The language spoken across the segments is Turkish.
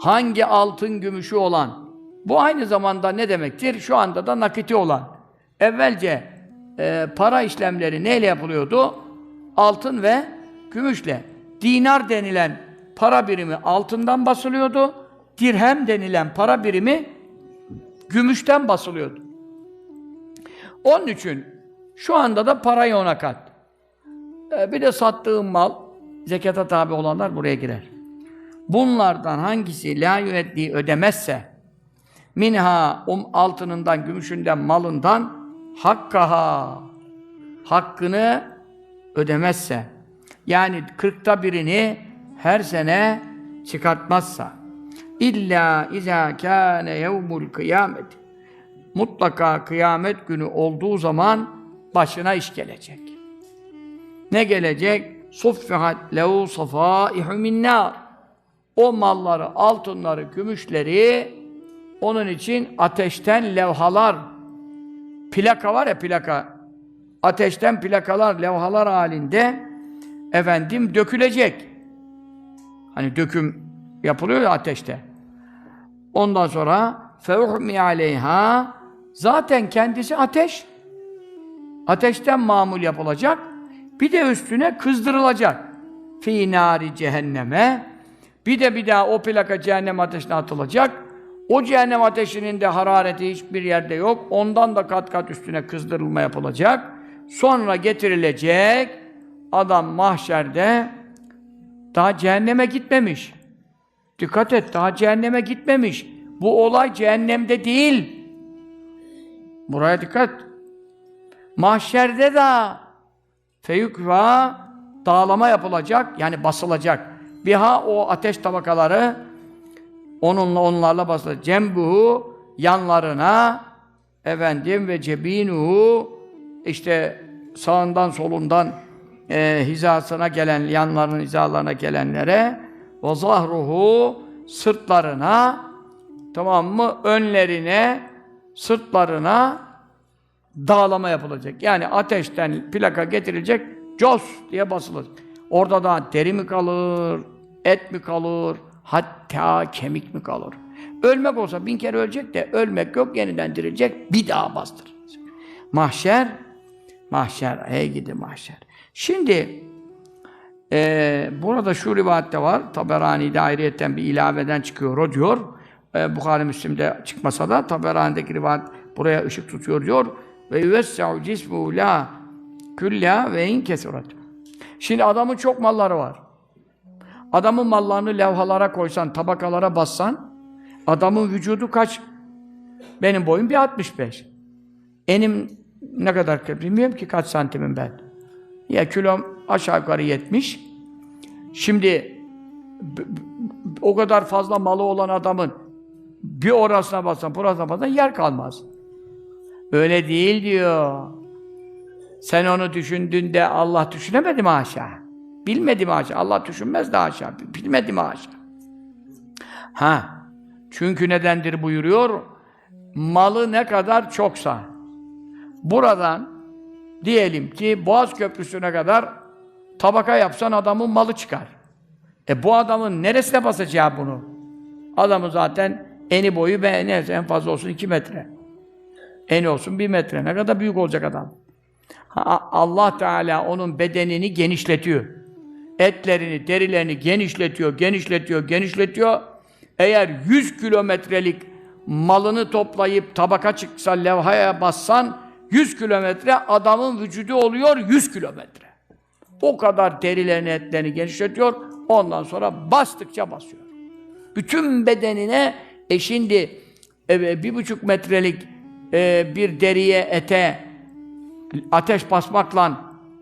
hangi altın gümüşü olan, bu aynı zamanda ne demektir? Şu anda da nakiti olan. Evvelce para işlemleri neyle yapılıyordu? Altın ve gümüşle. Dinar denilen para birimi altından basılıyordu. Dirhem denilen para birimi gümüşten basılıyordu. Onun için şu anda da parayı ona kat. Bir de sattığın mal, zekata tabi olanlar buraya girer. Bunlardan hangisi la yüeddi ödemezse, minha altınından, gümüşünden, malından hakkaha, hakkını ödemezse, yani 40'ta birini her sene çıkartmazsa, illa izâ kâne yevmul kıyamet, mutlaka kıyamet günü olduğu zaman başına iş gelecek. Ne gelecek? Suffihat lehu safâihu minnâr. O malları, altınları, gümüşleri onun için ateşten levhalar, plaka var ya, plaka. Ateşten plakalar, levhalar halinde dökülecek. Hani döküm yapılıyor ya ateşte. Ondan sonra feuhmi aleyha, zaten kendisi ateş. Ateşten mamul yapılacak. Bir de üstüne kızdırılacak. Fî nâri cehenneme. Bir de bir daha o plaka cehennem ateşine atılacak. O cehennem ateşinin de harareti hiçbir yerde yok. Ondan da kat kat üstüne kızdırılma yapılacak. Sonra getirilecek. Adam mahşerde daha cehenneme gitmemiş. Dikkat et, daha cehenneme gitmemiş. Bu olay cehennemde değil. Buraya dikkat. Mahşerde de feyukva, dağlama yapılacak, yani basılacak. Biha, o ateş tabakaları onlarla basılacak. Cembuhu, yanlarına, ve cebinuhu, işte sağından solundan hizasına gelen, yanlarının hizalarına gelenlere, ve zahruhu, sırtlarına, tamam mı? Önlerine, sırtlarına dağlama yapılacak. Yani ateşten plaka getirilecek, cos diye basılacak. Orada da deri mi kalır, et mi kalır, hatta kemik mi kalır? Ölmek olsa 1000 kere ölecek de ölmek yok, yeniden dirilecek, bir daha bastırılacak. Mahşer, hey gidi mahşer. Şimdi burada şu rivayette var, Taberani'de ayrıyetten bir ilaveden çıkıyor, o diyor. Bukhari Müslim'de çıkmasa da Taberani'deki rivayet buraya ışık tutuyor diyor. Ve yuvessa'u cismuhu la külla ve in kesurat. Şimdi adamın çok malları var. Adamın mallarını levhalara koysan, tabakalara bassan, adamın vücudu kaç? Benim boyum 1.65. Enim ne kadar, bilmiyorum ki kaç santimim ben. Ya kilom aşağı yukarı 70. Şimdi o kadar fazla malı olan adamın bir orasına bassan, burasına bassan yer kalmaz. Öyle değil diyor. Sen onu düşündüğünde Allah düşünemedi mi haşa? Bilmedi mi haşa? Allah düşünmez de haşa. Bilmedi mi haşa? Çünkü nedendir buyuruyor? Malı ne kadar çoksa, buradan diyelim ki Boğaz Köprüsü'ne kadar tabaka yapsan adamın malı çıkar. Bu adamın neresine basacağı bunu? Adamın zaten eni boyu neyse en fazla olsun 2 metre. Eni olsun 1 metre. Ne kadar büyük olacak adam? Allah Teala onun bedenini genişletiyor. Etlerini, derilerini genişletiyor. Eğer 100 kilometrelik malını toplayıp tabaka çıksa, levhaya bassan 100 kilometre, adamın vücudu oluyor 100 kilometre. O kadar derilerini, etlerini genişletiyor. Ondan sonra bastıkça basıyor. Bütün bedenine şimdi 1,5 metrelik bir deriye, ete ateş basmakla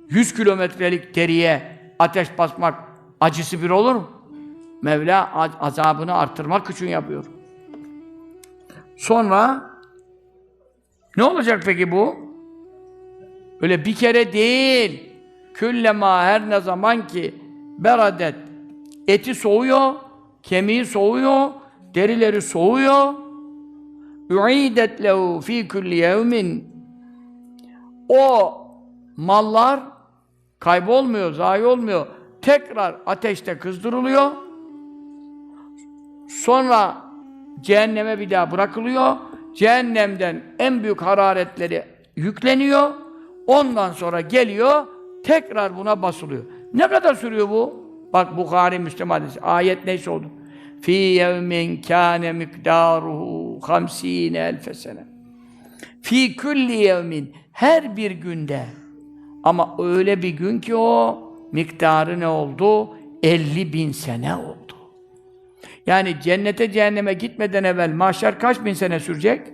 100 kilometrelik deriye ateş basmak acısı bir olur mu? Mevla azabını artırmak için yapıyor. Sonra ne olacak peki bu? Öyle bir kere değil. Küllema, her ne zaman ki beradet, eti soğuyor, kemiği soğuyor, derileri soğuyor. U'idet lehu fi kulli yevmin. O mallar kaybolmuyor, zayi olmuyor. Tekrar ateşte kızdırılıyor. Sonra cehenneme bir daha bırakılıyor. Cehennemden en büyük hararetleri yükleniyor. Ondan sonra geliyor, tekrar buna basılıyor. Ne kadar sürüyor bu? Bak Bukhari, Müslim hadisi. Ayet neyse oldu. Fî yevmin kâne mikdâruhu 50.000 sene. Fî kulli yevmin, her bir günde. Ama öyle bir gün ki o miktarı ne oldu? 50.000 sene oldu. Yani cennete cehenneme gitmeden evvel mahşer kaç bin sene sürecek?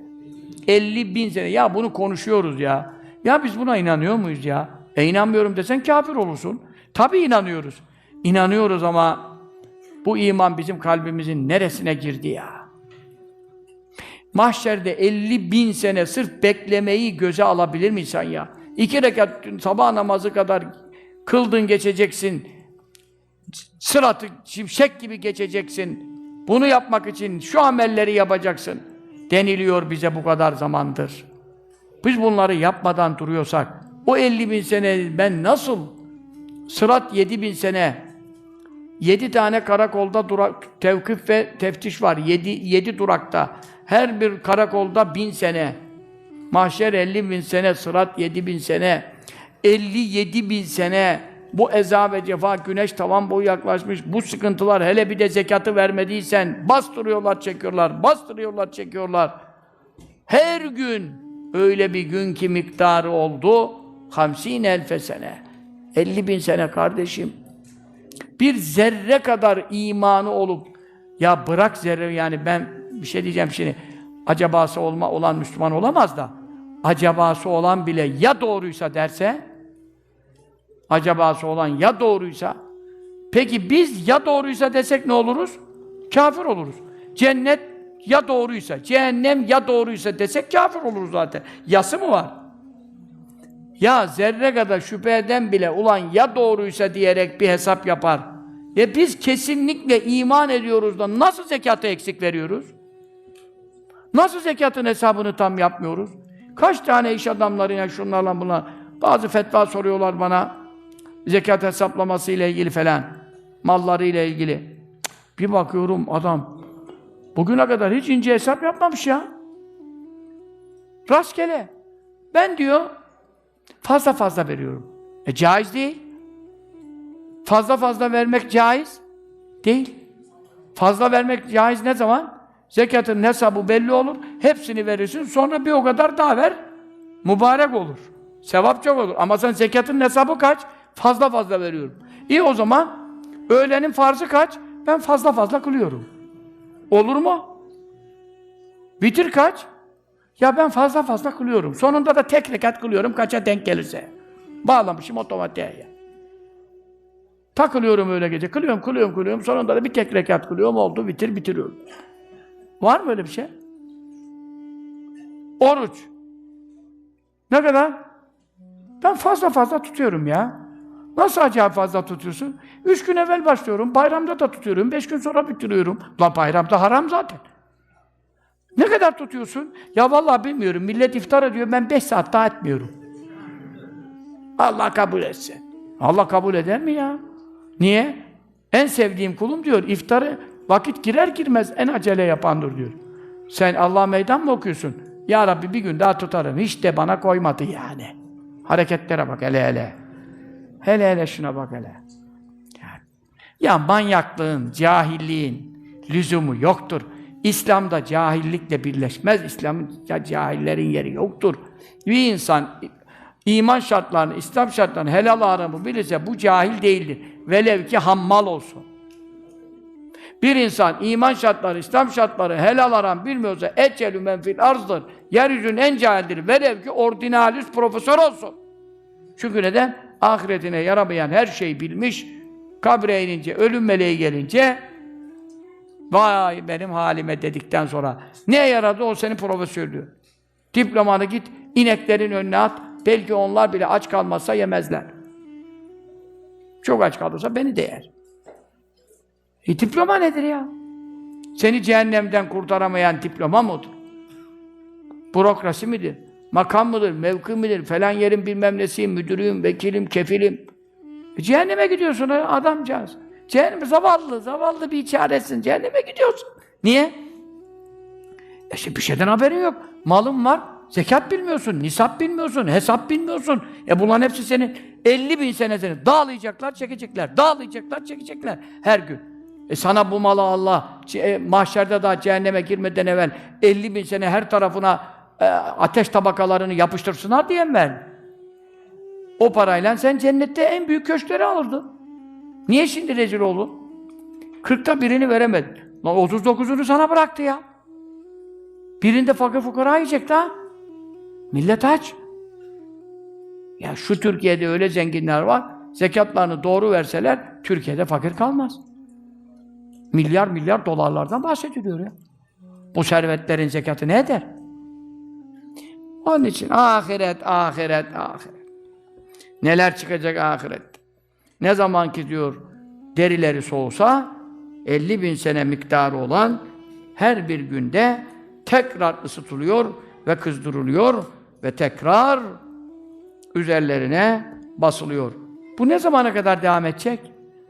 50.000 sene. Ya bunu konuşuyoruz ya. Ya biz buna inanıyor muyuz ya? İnanmıyorum desen kafir olursun. Tabii inanıyoruz. İnanıyoruz ama bu iman bizim kalbimizin neresine girdi ya? Mahşerde 50.000 sene sırf beklemeyi göze alabilir mi insan ya? 2 rekat sabah namazı kadar kıldın geçeceksin. Sıratı şimşek gibi geçeceksin. Bunu yapmak için şu amelleri yapacaksın. Deniliyor bize bu kadar zamandır. Biz bunları yapmadan duruyorsak, o 50.000 sene ben nasıl, Sırat 7.000 sene, 7 tane karakolda durak, tevkif ve teftiş var, 7 durakta, her bir karakolda 1000 sene, mahşer 50.000 sene, Sırat 7.000 sene, 57.000 sene, bu eza ve cefa, güneş tavan boyu yaklaşmış, bu sıkıntılar, hele bir de zekatı vermediysen, bastırıyorlar, çekiyorlar, bastırıyorlar, çekiyorlar. Her gün, öyle bir gün ki miktarı oldu, 50.000 sene. 50.000 sene kardeşim. Bir zerre kadar imanı olup, ya bırak zerre, yani ben bir şey diyeceğim şimdi, acabası olan Müslüman olamaz da, acabası olan bile ya doğruysa derse, acabası olan ya doğruysa, peki biz ya doğruysa desek ne oluruz? Kafir oluruz. Cennet ya doğruysa, cehennem ya doğruysa desek kafir oluruz zaten. Yası mı var? Ya zerre kadar şüpheden bile ulan ya doğruysa diyerek bir hesap yapar. Biz kesinlikle iman ediyoruz da nasıl zekatı eksik veriyoruz? Nasıl zekatın hesabını tam yapmıyoruz? Kaç tane iş adamlarına şunlarla buna bazı fetva soruyorlar bana. Zekat hesaplaması ile ilgili falan, malları ile ilgili. Bir bakıyorum adam bugüne kadar hiç ince hesap yapmamış ya. Rastgele. Ben diyor fazla fazla veriyorum. Caiz değil. Fazla fazla vermek caiz değil. Fazla vermek caiz ne zaman? Zekatın hesabı belli olur. Hepsini verirsin. Sonra bir o kadar daha ver. Mübarek olur. Sevap çok olur. Ama sen zekatın hesabı kaç? Fazla fazla veriyorum. İyi o zaman öğlenin farzı kaç? Ben fazla fazla kılıyorum. Olur mu? Vitir kaç? Ya ben fazla fazla kılıyorum. Sonunda da tek rekat kılıyorum kaça denk gelirse. Bağlamışım otomatiğe. Takılıyorum öyle gece. Kılıyorum. Sonunda da bir tek rekat kılıyorum. Oldu, bitiriyorum. Var mı öyle bir şey? Oruç. Ne kadar? Ben fazla fazla tutuyorum ya. Nasıl acayip fazla tutuyorsun? 3 gün evvel başlıyorum, bayramda da tutuyorum, 5 gün sonra bitiriyorum. Lan bayramda haram zaten. Ne kadar tutuyorsun? Ya vallahi bilmiyorum, millet iftar ediyor, ben 5 saat daha etmiyorum. Allah kabul etsin. Allah kabul eder mi ya? Niye? En sevdiğim kulum diyor, iftarı vakit girer girmez en acele yapandır diyor. Sen Allah'a meydan mı okuyorsun? Ya Rabbi bir gün daha tutarım, hiç de bana koymadı yani. Hareketlere bak hele. Hele şuna bak hele. Ya manyaklığın, cahilliğin lüzumu yoktur. İslam'da cahillikle birleşmez. İslam'da cahillerin yeri yoktur. Bir insan iman şartlarını, İslam şartlarını, helal haramı bilirse bu cahil değildir. Velev ki hammal olsun. Bir insan iman şartları, İslam şartları, helal haram bilmiyorsa eccelü men fil arzdır. Yeryüzünün en cahildir. Velev ki ordinalist profesör olsun. Çünkü neden? Ahiretine yaramayan her şeyi bilmiş, kabre inince, ölüm meleği gelince vay benim halime dedikten sonra ne yaradı o senin profesörlüğü? Diplomanı git, ineklerin önüne at, belki onlar bile aç kalmazsa yemezler. Çok aç kalırsa beni de yer. Diploma nedir ya? Seni cehennemden kurtaramayan diploma mıdır? Bürokrasi midir? Makam mıdır, mevki midir, falan yerin bilmem nesiyim, müdürüyüm, vekilim, kefilim. Cehenneme gidiyorsun adamcağız. Cehennem, zavallı bir çaresin, cehenneme gidiyorsun. Niye? Şimdi bir şeyden haberin yok. Malın var, zekat bilmiyorsun, nisap bilmiyorsun, hesap bilmiyorsun. Bunların hepsi senin 50.000 sene seni dağılayacaklar, çekecekler. Dağılayacaklar, çekecekler her gün. Sana bu malı Allah mahşerde daha cehenneme girmeden evvel 50.000 sene her tarafına ateş tabakalarını yapıştırsınlar diye mi verdin? O parayla sen cennette en büyük köşkleri alırdın. Niye şimdi rezil oldun? 40'ta birini veremedin. Lan 39'unu sana bıraktı ya. Birinde fakir fukara yiyecek daha. Millet aç. Ya şu Türkiye'de öyle zenginler var, zekatlarını doğru verseler, Türkiye'de fakir kalmaz. Milyar milyar dolarlardan bahsediliyor ya. Bu servetlerin zekatı ne eder? Onun için ahiret, ahiret, ahiret. Neler çıkacak ahirette? Ne zaman ki diyor, derileri soğusa, 50.000 sene miktarı olan her bir günde tekrar ısıtılıyor ve kızdırılıyor ve tekrar üzerlerine basılıyor. Bu ne zamana kadar devam edecek?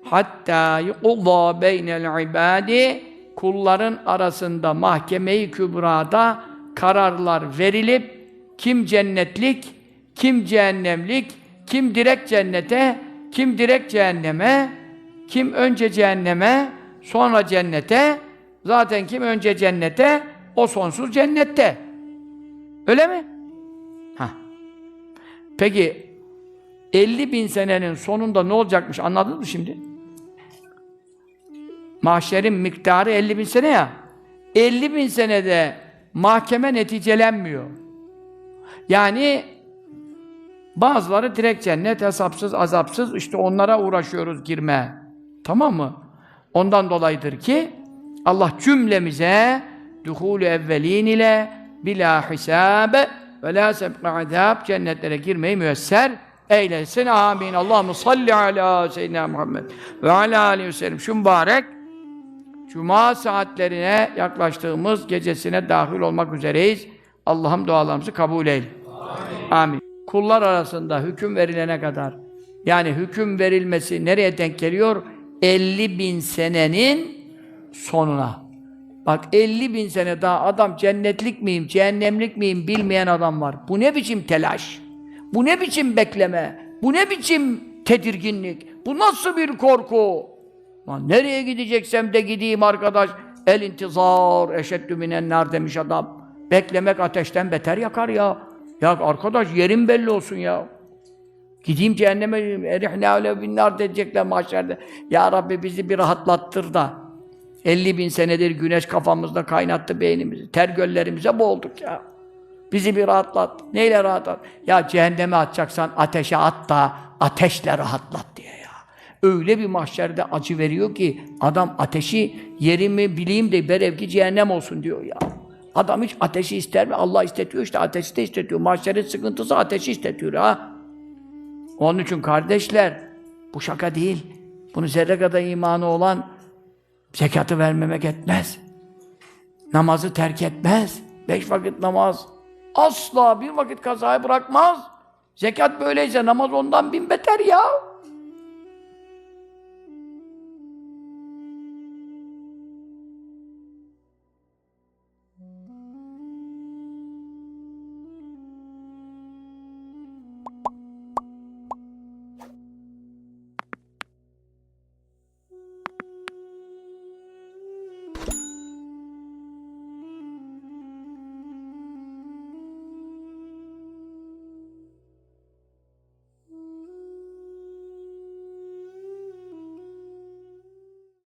Hatta yuqda beynel ibadi, kulların arasında mahkeme-i kübrada kararlar verilip kim cennetlik, kim cehennemlik, kim direkt cennete, kim direkt cehenneme, kim önce cehenneme, sonra cennete, zaten kim önce cennete, o sonsuz cennette. Öyle mi? Peki 50.000 senenin sonunda ne olacakmış anladınız mı şimdi? Mahşerin miktarı 50.000 sene ya. 50.000 senede mahkeme neticelenmiyor. Yani bazıları direkt cennet, hesapsız, azapsız, işte onlara uğraşıyoruz girme. Tamam mı? Ondan dolayıdır ki Allah cümlemize duhul-i evvelin ile bila hisabe ve la sebqa azab cennetlere girmeyi müyesser eylesin. Amin. Allahumme salli ala seyyidina Muhammed ve ala aleyhi ve sellem. Şu mübarek Cuma saatlerine yaklaştığımız gecesine dahil olmak üzereyiz. Allah'ım dualarımızı kabul eyle. Amin. Amin. Kullar arasında hüküm verilene kadar, yani hüküm verilmesi nereye denk geliyor? 50.000 senenin sonuna. Bak 50.000 sene daha adam cennetlik miyim, cehennemlik miyim bilmeyen adam var. Bu ne biçim telaş? Bu ne biçim bekleme? Bu ne biçim tedirginlik? Bu nasıl bir korku? Lan nereye gideceksem de gideyim arkadaş. El intizar eşeddü minen nar demiş adam. Beklemek ateşten beter yakar ya. Ya arkadaş yerim belli olsun ya. Gideyim cehenneme, erihne öyle bin nar diyecekler mahşerde. Ya Rabbi bizi bir rahatlattır da. 50.000 senedir güneş kafamızda kaynattı beynimizi. Ter göllerimize boğulduk ya. Bizi bir rahatlat. Neyle rahatlat? Ya cehenneme atacaksan ateşe at da ateşle rahatlat diye ya. Öyle bir mahşerde acı veriyor ki adam ateşi yerimi bileyim de berevki cehennem olsun diyor ya. Adam hiç ateşi ister mi? Allah istetiyor işte, ateşi de istetiyor. Mahşerin sıkıntısı ateşi istetiyor ha. Onun için kardeşler, bu şaka değil. Bunu zerre kadar imanı olan zekatı vermemek etmez. Namazı terk etmez. 5 vakit namaz. Asla bir vakit kazaya bırakmaz. Zekat böyleyse namaz ondan bin beter ya.